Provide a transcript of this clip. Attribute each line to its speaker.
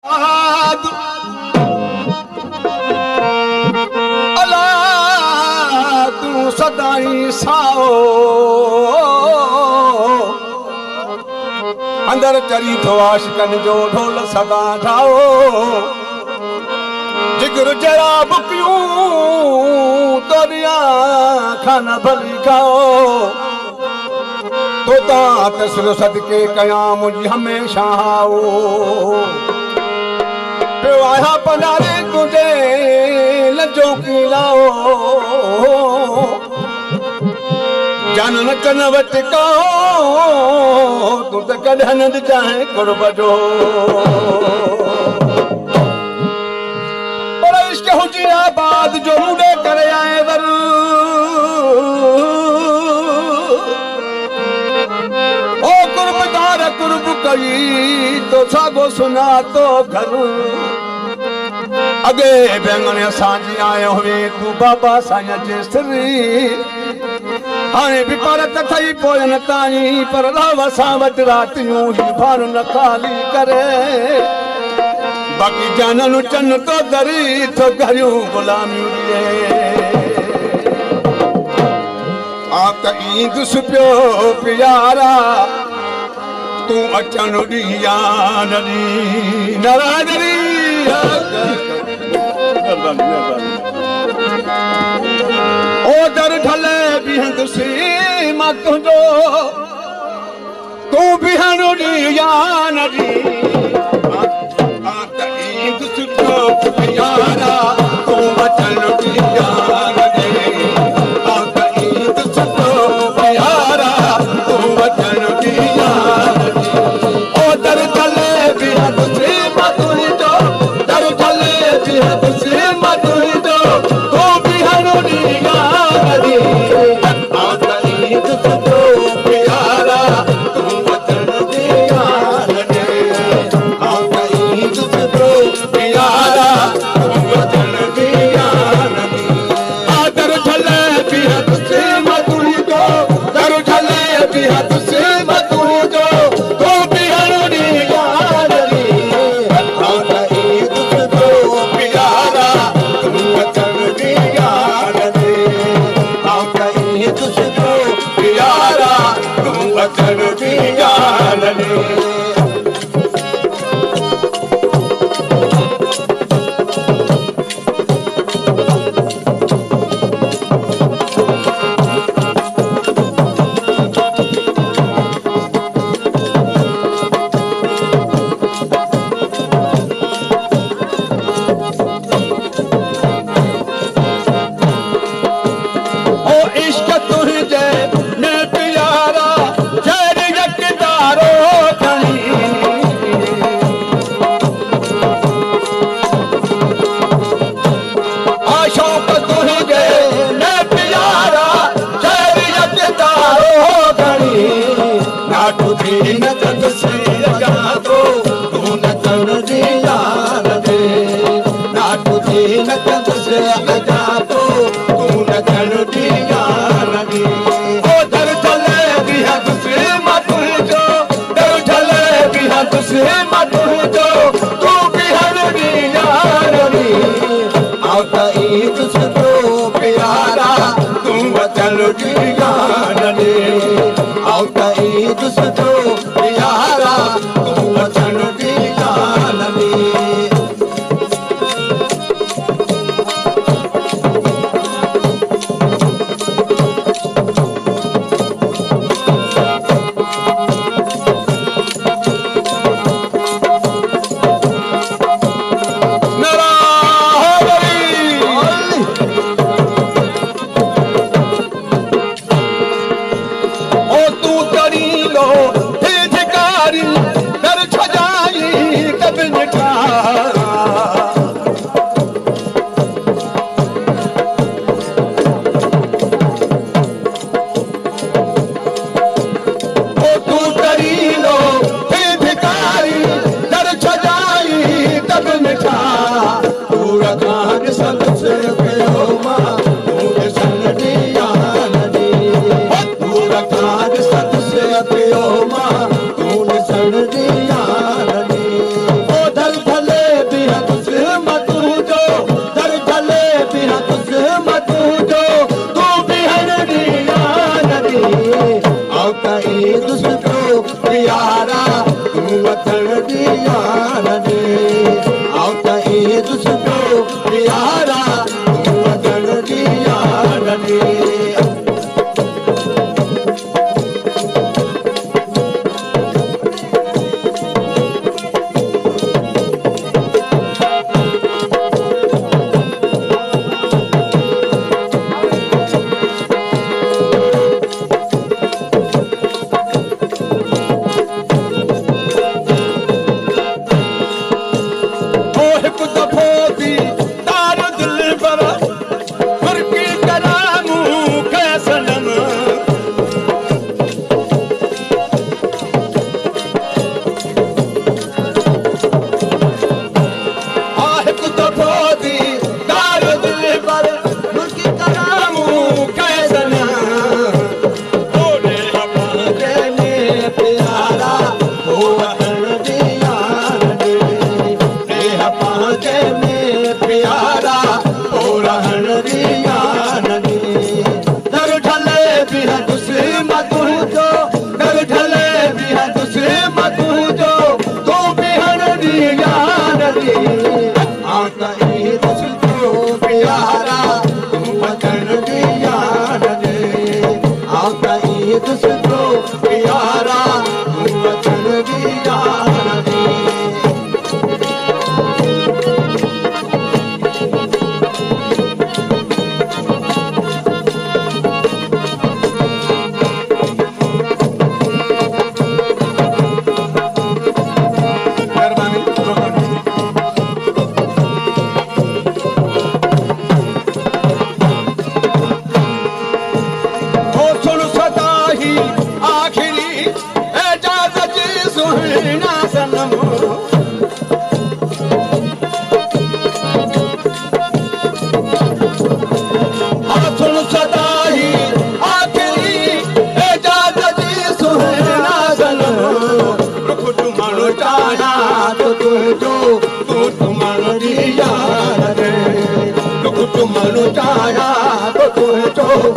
Speaker 1: अला तू सदाई साओ अंदर चरी थो आशिकन जो ढोल सदा ठाओ जिगर जरा बुकियूं तोरिया खाना भली खाओ तो तस्र सदके कया मुझी हमेशा आओ आया पनारे तुझे लजो की लाओ जानन चन वट को तू त कदन चाहे कुर्ब जो पर इश्क हुजी आबाद जो मुंडे करे आए वर ओ कुर्बदार कुर्ब कई तो सागो सुना तो घर अगे बेंगण असांजी आयो हुए तू बाबा साईं जे सिरी हाणे बि परत थई पोयन ताई पर राव सां वटि रातियूं ही भार न खाली करे बाक़ी जानन चन तो दरी तो करियूं गुलामियूं ॾिए आ त ईंदुस पियो प्यारा तू अचण ॾिया नरी नाराज़री ओ दर ढले बिहंदुसी मां तुंहिंजो तूं बिहण ॾिया नरी त ईंदुस पियो प्यारा तूं अचण ॾिया नरी त ईंदुस पियो प्यारा तूं अचण ॾिया नरी ओ दर ढले बिहंदुसी मां तुंहिंजो दर ढले बिहंदुसी मां तुंहिंजो तूं बिहण ॾिया नरी त ईंदुस पियो प्यारा तूं अचण ॾिया नरी त ईंदुस पियो प्यारा तूं अचण ॾिया नरी दर ढले बिहंदुसी मां तुंहिंजो दर ढले बिहंदुसी मां तुंहिंजो तूं बिहण ॾिया नरी त ईंदुस पियो प्यारा तूं अचण ॾिया नरी त ईंदुस पियो प्यारा तूं अचण ॾिया नरी ओ इश्क तुझे ने प्यारा जर यकदारो खणी आशोक तुझे ने प्यारा जर यकदारो खणी ना तुझी न तदसे लगा तो तू न तन दिया रे ना तुझी न तदसे लगा तो तू न तन दिया रे ओ दर ढले बिहंदुसी मां तुंहिंजो दर ढले बिहंदुसी मां तुंहिंजो तूं बिहण ॾिया नरी आ त ईंदुस पियो प्यारा तूं अचण ॾिया नरी आ त ईंदुस पियो प्यारा तूं अचण ॾिया नरी ओ तू तड़ी लो
Speaker 2: आता ईद सुठो प्यारा तूं वतन जी यार रे आता ईद सुठो प्यारा तूं वतन जी यार रे मनु चाया तो तुझो